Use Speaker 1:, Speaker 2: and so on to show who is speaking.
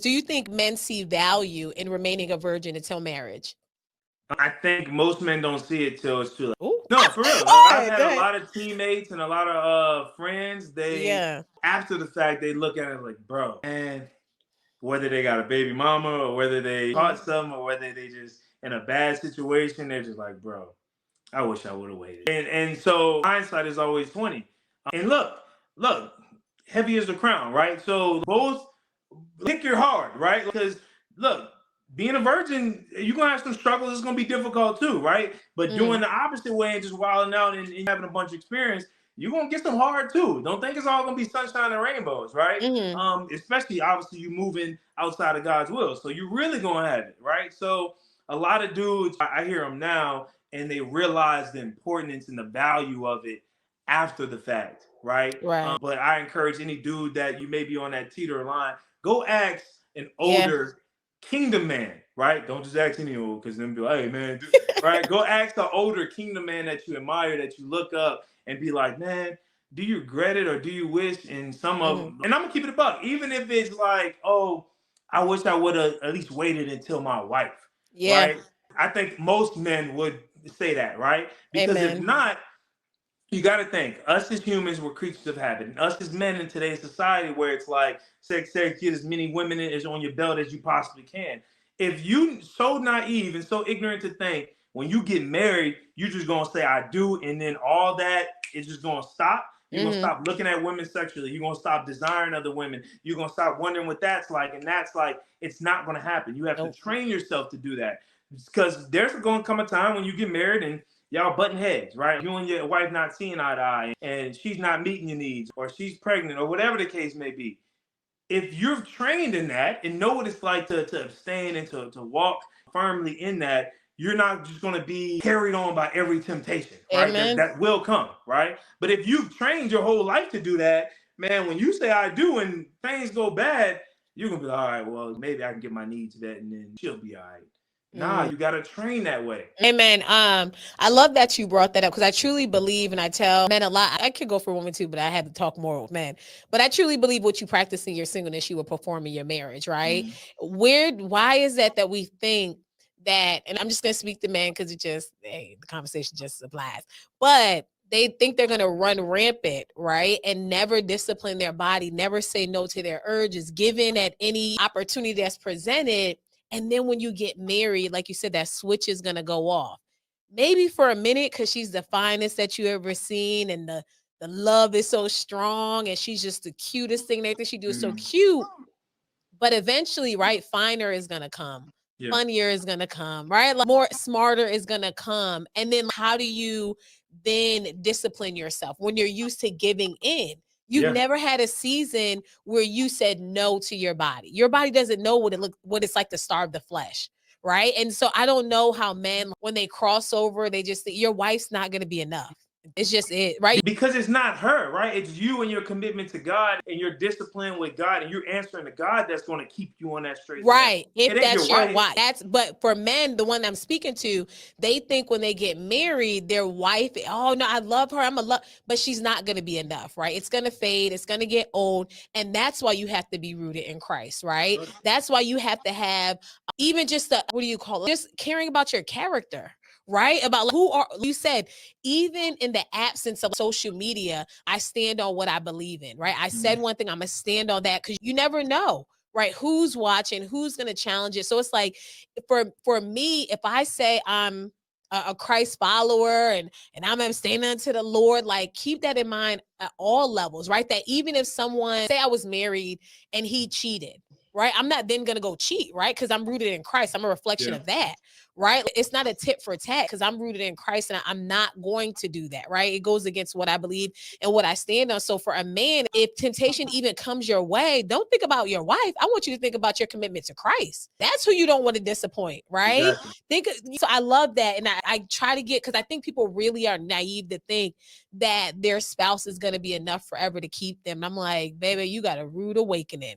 Speaker 1: Do you think men see value in remaining a virgin until marriage?
Speaker 2: I think most men don't see it till it's too late.
Speaker 1: Ooh.
Speaker 2: No, for real.
Speaker 1: Go
Speaker 2: I've
Speaker 1: ahead,
Speaker 2: had
Speaker 1: go
Speaker 2: a
Speaker 1: ahead.
Speaker 2: lot of teammates and a lot of friends. They
Speaker 1: Yeah.
Speaker 2: after the fact they look at it like, bro, and whether they got a baby mama or whether they caught some or whether they just in a bad situation, they're just like, bro, I wish I would have waited. And so hindsight is always 20. And look, heavy is the crown, right? So both pick your heart, right? Because look, being a virgin, you're gonna have some struggles. It's gonna be difficult too, right? But doing the opposite way and just wilding out and having a bunch of experience, you're gonna get some hard too. Don't think it's all gonna be sunshine and rainbows, right? Especially obviously you moving outside of God's will, so you're really gonna have it, right? So a lot of dudes, I hear them now, and they realize the importance and the value of it after the fact, right?
Speaker 1: Right.
Speaker 2: But I encourage any dude that you may be on that teeter line, go ask an
Speaker 1: Yeah.
Speaker 2: older kingdom man, right? Don't just ask any old, because then be like, hey man, right? Go ask the older kingdom man that you admire, that you look up, and be like, man, do you regret it or do you wish? And some of them, and I'm gonna keep it a buck, even if it's like, oh, I wish I would have at least waited until my wife,
Speaker 1: Yeah.
Speaker 2: right? I think most men would say that, right? Because if
Speaker 1: Amen.
Speaker 2: not, you got to think, us as humans, we're creatures of habit. And us as men in today's society, where it's like, sex, get as many women as on your belt as you possibly can. If you so naive and so ignorant to think when you get married, you're just gonna say I do, and then all that is just gonna stop. You're gonna stop looking at women sexually. You're gonna stop desiring other women. You're gonna stop wondering what that's like, and that's like, it's not gonna happen. You have to train yourself to do that, because there's gonna come a time when you get married and y'all butting heads, right? You and your wife not seeing eye to eye, and she's not meeting your needs, or she's pregnant, or whatever the case may be. If you're trained in that and know what it's like to abstain and to walk firmly in that, you're not just going to be carried on by every temptation, right?
Speaker 1: Amen.
Speaker 2: That will come, right? But if you've trained your whole life to do that, man, when you say I do and things go bad, you're going to be like, all right, well, maybe I can get my needs met and then she'll be all right. Nah, you got to train that way.
Speaker 1: Amen. I love that you brought that up, because I truly believe, and I tell men a lot. I could go for women too, but I had to talk more with men. But I truly believe what you practice in your singleness, you will perform in your marriage, right? Why is that we think that, and I'm just gonna speak to men because the conversation just applies. But they think they're gonna run rampant, right? And never discipline their body, never say no to their urges, given at any opportunity that's presented. And then when you get married, like you said, that switch is going to go off. Maybe for a minute, because she's the finest that you ever seen, and the love is so strong, and she's just the cutest thing. Everything she do is so cute. But eventually, right, finer is going to come. Yeah. Funnier is going to come, right? Like more smarter is going to come. And then how do you then discipline yourself when you're used to giving in? You've never had a season where you said no to your body. Your body doesn't know what it's like to starve the flesh, right? And so I don't know how men, when they cross over, they just think your wife's not going to be enough. It's just it, right?
Speaker 2: Because it's not her, right? It's you and your commitment to God and your discipline with God, and you're answering to God that's going to keep you on that straight
Speaker 1: right
Speaker 2: path.
Speaker 1: If that's your wife. But for men, the one I'm speaking to, they think when they get married, their wife, oh no, I love her, I'm a love, but she's not going to be enough, right? It's going to fade, it's going to get old. And that's why you have to be rooted in Christ, right? That's why you have to have even just what do you call it, just caring about your character, right? About who are you. Said, even in the absence of social media, I stand on what I believe in, right? I said one thing, I'm gonna stand on that, because you never know, right? Who's watching, who's gonna challenge it. So it's like, for me, if I say I'm a Christ follower and I'm abstaining unto the Lord, like keep that in mind at all levels, right? That even if someone, say I was married and he cheated, right? I'm not then gonna go cheat, right? Because I'm rooted in Christ. I'm a reflection of that, right? It's not a tit for tat, because I'm rooted in Christ and I'm not going to do that, right? It goes against what I believe and what I stand on. So for a man, if temptation even comes your way, don't think about your wife. I want you to think about your commitment to Christ. That's who you don't want to disappoint, right? Exactly. So I love that. And I try to get, because I think people really are naive to think that their spouse is going to be enough forever to keep them. I'm like, baby, you got a rude awakening.